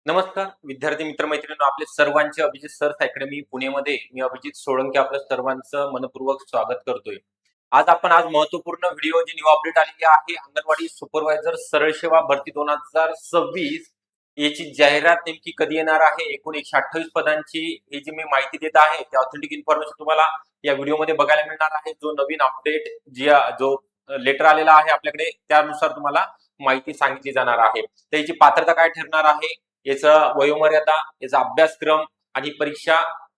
नमस्कार विद्यार्थी मित्र मैत्रिणींनो, आपले सर्वांचे अभिजित सर्च अकॅडमी पुणेमध्ये मी अभिजित सोळंके आपल्या सर्वांचं मनपूर्वक स्वागत करतोय. आज महत्त्वपूर्ण व्हिडिओ जी न्यू अपडेट आलेली आहे, अंगणवाडी सुपरवायझर सरळ सेवा भरती 2026 याची जाहिरात नेमकी कधी येणार आहे, एकूण 128 पदांची ही जी मी माहिती देत आहे त्या ऑथेंटिक इन्फॉर्मेशन तुम्हाला या व्हिडिओमध्ये बघायला मिळणार आहे. जो नवीन अपडेट जो लेटर आलेला आहे आपल्याकडे त्यानुसार तुम्हाला माहिती सांगितली जाणार आहे. त्याची पात्रता काय ठरणार आहे, याचा वयोमर्यादा, याचा अभ्यासक्रम आणि परीक्षा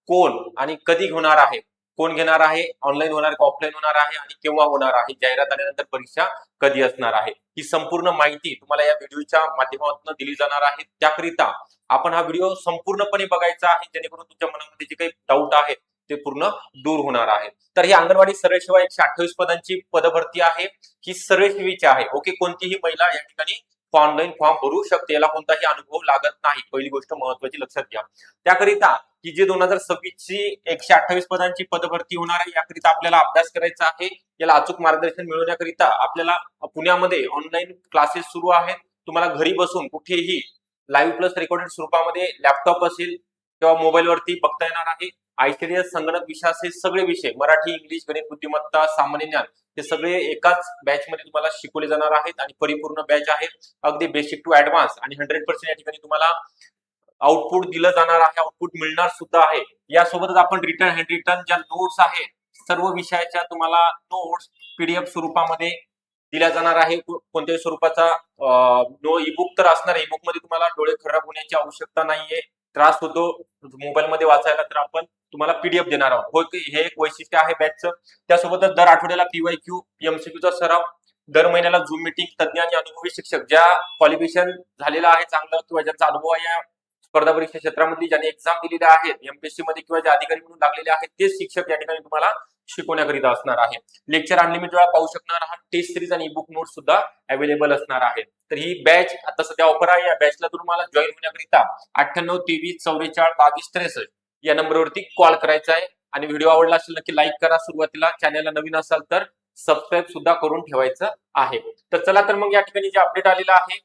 कोण आणि कधी होणार आहे, कोण घेणार आहे, ऑनलाईन होणार का ऑफलाईन होणार आहे आणि केव्हा होणार आहे, जाहिरात आल्यानंतर परीक्षा कधी असणार आहे, ही संपूर्ण माहिती तुम्हाला या व्हिडिओच्या माध्यमातून दिली जाणार आहे. त्याकरिता आपण हा व्हिडिओ संपूर्णपणे बघायचा आहे, जेणेकरून तुमच्या मनामध्ये जे काही डाऊट आहे ते पूर्ण दूर होणार आहे. तर ही अंगणवाडी सरळ सेवा 128 पदांची पदभरती आहे, ही सरळ सेवेची आहे. ओके, कोणतीही महिला या ठिकाणी ऑनलाईन फॉर्म भरू शकते, याला कोणताही अनुभव लागत नाही. पहिली गोष्ट महत्वाची लक्षात घ्या. त्याकरिता की जे 2026 ची 128 पदांची पदभरती होणार आहे, याकरिता आपल्याला अभ्यास करायचा आहे. याला अचूक मार्गदर्शन मिळवण्याकरिता आपल्याला पुण्यामध्ये ऑनलाईन क्लासेस सुरू आहेत. तुम्हाला घरी बसून कुठेही लाईव्ह प्लस रेकॉर्डेड स्वरूपामध्ये लॅपटॉप असेल किंवा मोबाईल वरती बघता येणार आहे. आयसीडीएस संगणक विषयाचे सगळे विषय, मराठी, इंग्लिश, गणित, बुद्धिमत्ता, सामान्य ज्ञान, हे सगळे एकाच बॅच मध्ये तुम्हाला शिकवले जाणार आहेत आणि परिपूर्ण बॅच आहे. अगदी बेसिक टू ऍडव्हान्स आणि 100% या ठिकाणी तुम्हाला आउटपुट दिलं जाणार आहे, आउटपुट मिळणार सुद्धा आहे. यासोबतच आपण रिटर्न हँड रिटर्न ज्या नोट्स आहेत सर्व विषयाच्या तुम्हाला नोट्स पीडीएफ स्वरूपामध्ये दिल्या जाणार आहे. कोणत्याही स्वरूपाचा नो ईबुक तर असणार. ईबुक मध्ये तुम्हाला डोळे खराब होण्याची आवश्यकता नाहीये, त्रास होतो मोबाईल मध्ये वाचायला, तर आपण तुम्हाला पीडीएफ देणार आहोत. हो, हे एक वैशिष्ट्य आहे बॅचचं. त्यासोबतच दर आठवड्याला पीवायक्यू, एमसीक्यूचा सराव, दर महिन्याला झूम मीटिंग, तज्ञ आणि अनुभवी शिक्षक ज्या क्वालिफिकेशन झालेलं आहे चांगलं किंवा ज्याचा अनुभव आहे या स्पर्धा परीक्षा क्षेत्रामध्ये, ज्यांनी एक्झाम दिलेल्या आहेत एमपीएससी मध्ये किंवा जे अधिकारी म्हणून लागलेले आहेत, तेच शिक्षक या ठिकाणी तुम्हाला शिकवण्याकरिता असणार आहे. लेक्चर अनलिमिटेड वेळा पाहू शकणार आहात. टेस्ट सिरीज आणि ईबुक नोट सुद्धा अवेलेबल असणार आहेत. तर ही बॅच आता सध्या ऑफर आहे. या बॅचला तुम्हाला जॉईन होण्याकरिता 98 23 44 22 63 या नंबरवरती कॉल करायचा आहे. आणि व्हिडिओ आवडला असेल नक्की लाईक करा. सुरुवातीला चॅनलला नवीन असाल तर सबस्क्राईब सुद्धा करून ठेवायचं आहे. तर चला, तर मग या ठिकाणी जे अपडेट आलेलं आहे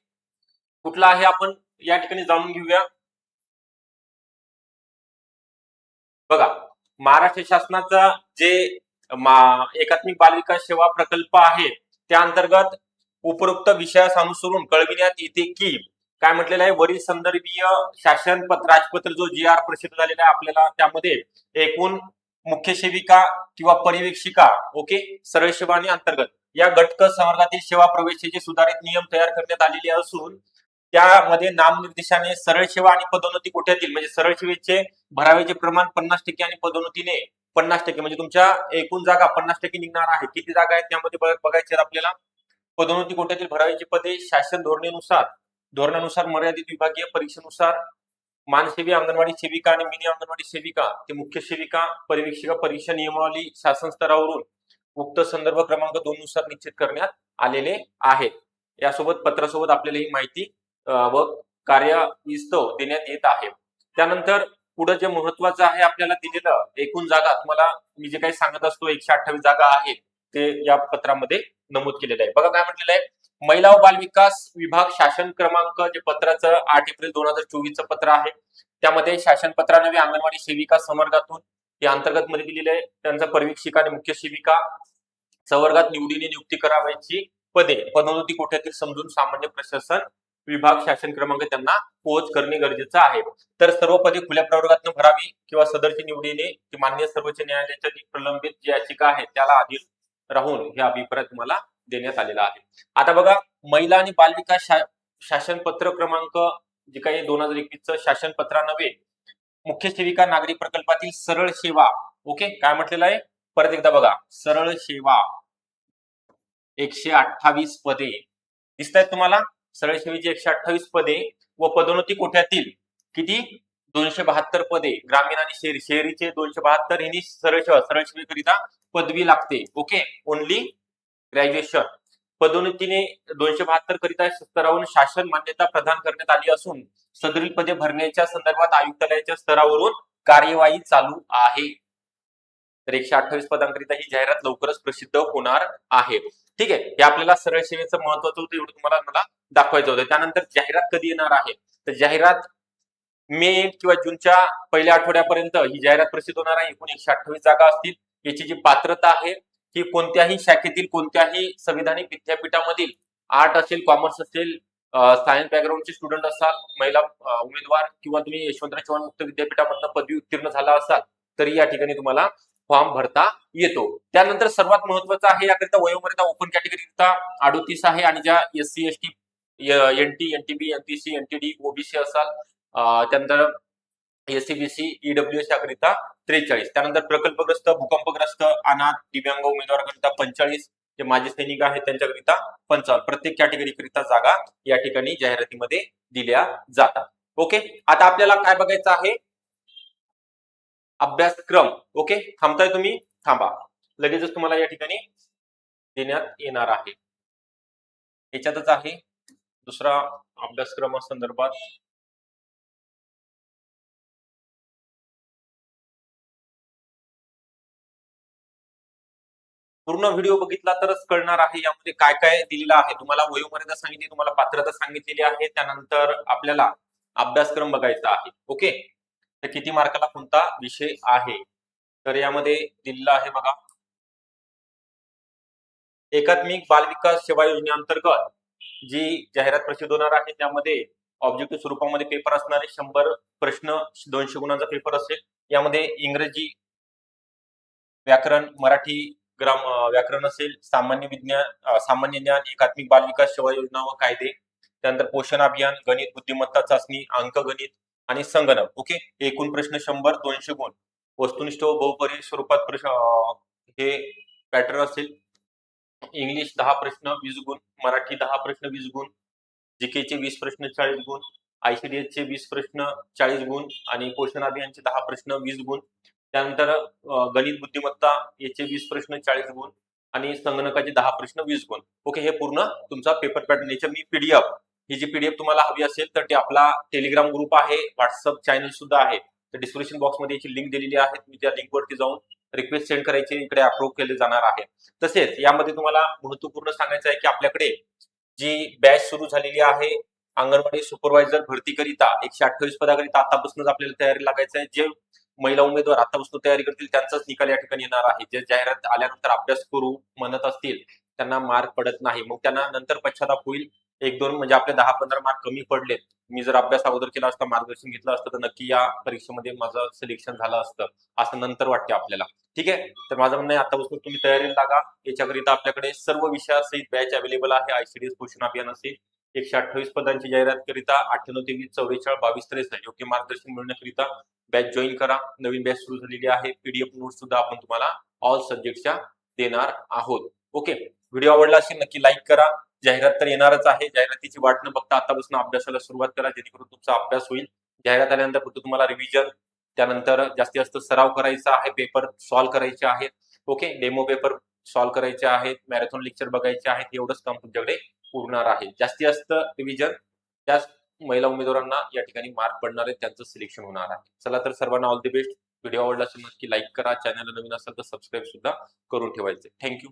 कुठला आहे आपण या ठिकाणी जाणून घेऊया. बघा, महाराष्ट्र शासनाचा जे एकात्मिक बालविकास सेवा प्रकल्प आहे त्या अंतर्गत उपरोक्त विषयास अनुसरून कळविण्यात येते की काय म्हटलेलं आहे, वरील संदर्भीय शासन पत्र राजपत्र जो जी आर प्रसिद्ध झालेला आहे आपल्याला, त्यामध्ये एकूण मुख्य सेविका किंवा पर्यवेक्षिका, ओके, सरळ सेवा आणि अंतर्गत या घटक संवर्गातील सेवा प्रवेशाचे सुधारित नियम तयार करण्यात आलेले असून त्यामध्ये नामनिर्देशाने सरळ सेवा आणि पदोन्नती कोट्यातील म्हणजे सरळ सेवेचे भरावेचे प्रमाण 50% आणि पदोन्नतीने 50%, म्हणजे तुमच्या एकूण जागा 50% निघणार आहे. किती जागा आहेत त्यामध्ये बघायचे आपल्याला. पदोन्नती कोट्यातील भरावेची पदे शासन धोरणानुसार मर्यादित विभागीय परीक्षेनुसार मानसेवी अंगणवाडी सेविका आणि मिनी अंगणवाडी सेविका ते मुख्य सेविका पर्यवेक्षिका परीक्षा नियमावली शासन स्तरावरून उक्त संदर्भ क्रमांक 2 नुसार निश्चित करण्यात आलेले आहेत. यासोबत पत्रासोबत आपल्याला ही माहिती व कार्यविस्तव देण्यात येत आहे. त्यानंतर पुढे जे महत्वाचं आहे आपल्याला दिलेलं एकूण जागा, तुम्हाला मी जे काही सांगत असतो 128 जागा आहेत ते या पत्रामध्ये नमूद केलेलं आहे. बघा काय म्हटलेलं आहे, महिला व बाल विकास विभाग शासन क्रमांक जे पत्राचं 8 एप्रिल 2024 पत्र आहे, त्यामध्ये शासन पत्रानवे अंगणवाडी सेविका संवर्गातून हे अंतर्गत मध्ये दिलेले आहे. त्यांचा पर्यवेक्षिका आणि मुख्य सेविका संवर्गात निवडीने नियुक्ती करावयाची पदे पदोन्नती कोट्यातील समजून सामान्य प्रशासन विभाग शासन क्रमांक त्यांना पोहोच करणे गरजेचं आहे. तर सर्व पदे खुल्या प्रवर्गातून भरावी किंवा सदरची निवडीने मान्य सर्वोच्च न्यायालयाच्या जी प्रलंबित जी याचिका आहे त्याला अधीन राहून हे अभिप्राय तुम्हाला देण्यात आलेला आहे. आता बघा, महिला आणि बालविकास शासन पत्र क्रमांक जे काही 2021 शासन पत्रानवे मुख्य सेविका नागरी प्रकल्पातील सरळ सेवा, ओके, काय म्हटलेलं आहे परत एकदा बघा, सरळ सेवा 128 पदे दिसत आहेत तुम्हाला. सरळ सेवेची 128 पदे व पदोन्नती कोट्यातील किती 272 पदे, ग्रामीण आणि शहरीचे 272. यांनी सरळ सेवेकरिता पदवी लागते, ओके, ओनली ग्रॅज्युएशन. पदोन्नतीने 272 करिता स्तरावरून शासन मान्यता प्रदान करण्यात आली असून सदरील पदे भरण्याच्या संदर्भात आयुक्तालयाच्या स्तरावरून कार्यवाही चालू आहे. तर 128 पदांकरिता ही जाहिरात लवकरच प्रसिद्ध होणार आहे. ठीक आहे, हे आपल्याला सरळ सेवेचं महत्वाचं होतं, एवढं तुम्हाला मला दाखवायचं होतं. त्यानंतर जाहिरात कधी येणार आहे, तर जाहिरात मे किंवा जूनच्या पहिल्या आठवड्यापर्यंत ही जाहिरात प्रसिद्ध होणार आहे. एकूण 128 जागा असतील. याची जी पात्रता आहे की कोणत्याही शाखेतील कोणत्याही संविधानिक विद्यापीठामधील आर्ट असेल, कॉमर्स असेल, सायन्स बॅकग्राऊंडचे स्टुडंट असाल, महिला उमेदवार किंवा तुम्ही यशवंतराव चव्हाण मुक्त विद्यापीठामधून पदवी उत्तीर्ण झाला असाल तरी या ठिकाणी तुम्हाला फॉर्म भरता येतो. त्यानंतर सर्वात महत्वाचं आहे याकरिता वयोमर्यादा ओपन कॅटेगरीकरिता 38 आहे आणि ज्या SC ST NT NTB NTC NTD OBC असाल त्यानंतर SCBC EWS याकरिता 43. त्यानंतर प्रकल्पग्रस्त, भूकंपग्रस्त, अनाथ, दिव्यांग उमेदवाराकरिता 45, जे माजी सैनिक आहेत त्यांच्याकरिता 55. प्रत्येक कॅटेगरीकरिता जागा या ठिकाणी जाहिरातीमध्ये दिल्या जातात. ओके, आता आपल्याला काय बघायचं आहे, अभ्यासक्रम. ओके, थांबताय तुम्ही, थांबा, लगेचच तुम्हाला या ठिकाणी देण्यात येणार आहे. याच्यातच आहे दुसरा अभ्यासक्रमासंदर्भात पूर्ण व्हिडिओ बघितला तरच कळणार आहे यामध्ये काय काय दिलेलं आहे. तुम्हाला वयोमर्यादा सांगितली, तुम्हाला पात्रता सांगितलेली आहे, त्यानंतर आपल्याला अभ्यासक्रम बघायचा आहे. ओके, तर किती मार्काला कोणता विषय आहे तर यामध्ये दिलेला आहे बघा, एकात्मिक बाल विकास सेवा योजनेअंतर्गत जी जाहिरात प्रसिद्ध होणार आहे त्यामध्ये ऑब्जेक्टिव्ह स्वरूपामध्ये पेपर असणारे 100 प्रश्न, 200 गुणांचा पेपर असेल. यामध्ये इंग्रजी, व्याकरण, मराठी व्याकरण असेल, सामान्य विज्ञान, सामान्य ज्ञान, एकात्मिक बाल विकास सेवा योजना व कायदे, त्यानंतर पोषण अभियान, गणित, बुद्धिमत्ता चाचणी, अंकगणित आणि संगणक. ओके, एकूण प्रश्न 100, 200 गुण, वस्तुनिष्ठ व बहुपरी स्वरूपात प्रश्न हे पॅटर्न असेल. इंग्लिश 10 प्रश्न 20 गुण, मराठी 10 प्रश्न 20 गुण, जीकेचे 20 प्रश्न 40 गुण, ICDS चे 20 प्रश्न 40 गुण आणि पोषण अभियानचे 10 प्रश्न 20 गुण. त्यानंतर गणित, बुद्धिमत्ता याचे 20 प्रश्न 40 गुण आणि संगणकाचे 10 प्रश्न 20 गुण. ओके, हे पूर्ण तुमचा पेपर पॅटर्न. याची मी PDF, ही जी PDF तुम्हाला हवी असेल तर ते आपला टेलिग्राम ग्रुप आहे, व्हॉट्सअप चॅनल सुद्धा आहे, तर डिस्क्रिप्शन बॉक्समध्ये याची लिंक दिलेली आहे. तुम्ही त्या लिंकवरती जाऊन रिक्वेस्ट सेंड करायची, इकडे अप्रूव्ह केले जाणार आहे. तसेच यामध्ये तुम्हाला महत्वपूर्ण सांगायचं आहे की आपल्याकडे जी बॅच सुरू झालेली आहे अंगणवाडी सुपरवायझर भरतीकरिता 128 पदाकरिता आतापासूनच आपल्याला तयारी लागायचं आहे. जे महिला उमेदवार आतापासून तयारी करतील त्यांचाच निकाल या ठिकाणी येणार आहे. जे जाहिरात आल्यानंतर अभ्यास करू म्हणत असतील त्यांना मार्क पडत नाही, मग त्यांना नंतर पश्चाताप होईल. 1-2 म्हणजे आपले 10-15 मार्क कमी पडलेत, मी जर अभ्यास अगोदर केला असता, मार्गदर्शन घेतलं असतं तर नक्की या परीक्षेमध्ये माझं सिलेक्शन झालं असतं असं नंतर वाटते आपल्याला. ठीक आहे, तर माझं म्हणणं आहे आतापासून तुम्ही तयारीला लागा. याच्याकरिता आपल्याकडे सर्व विषयासहित बॅच अवेलेबल आहे. ICDS पोषण अभियान असेल, 128 पदांची जाहिरात करिता 98 23 44 22 23 योग्य मार्गदर्शन मिळण्याकरिता बॅच जॉईन करा. नवीन बॅच सुरू झालेली आहे. PDF नोट सुद्धा आपण तुम्हाला ऑल सब्जेक्टच्या देणार आहोत. ओके, व्हिडिओ आवडला असेल नक्की लाईक करा. जाहिरात तर येणारच आहे, जाहिरातीची वाट न बघता आतापासून अभ्यासाला सुरुवात करा, जेणेकरून तुमचा अभ्यास होईल. जाहिरात आल्यानंतर फक्त तुम्हाला रिव्हिजन, त्यानंतर जास्तीत जास्त सराव करायचा आहे, पेपर सॉल्व्ह करायचे आहेत. ओके, डेमो पेपर सॉल्व्ह करायचे आहेत, मॅरेथॉन लेक्चर बघायचे आहेत, एवढंच काम तुमच्याकडे उरणार आहे. जास्तीत जास्त रिव्हिजन, त्याच महिला उमेदवारांना या ठिकाणी मार्क पडणार आहेत, त्यांचं सिलेक्शन होणार आहे. चला तर सर्वांना ऑल द बेस्ट. व्हिडिओ आवडला असेल नक्की लाईक करा, चॅनलला नवीन असेल तर सबस्क्राईब सुद्धा करून ठेवायचे. थँक्यू.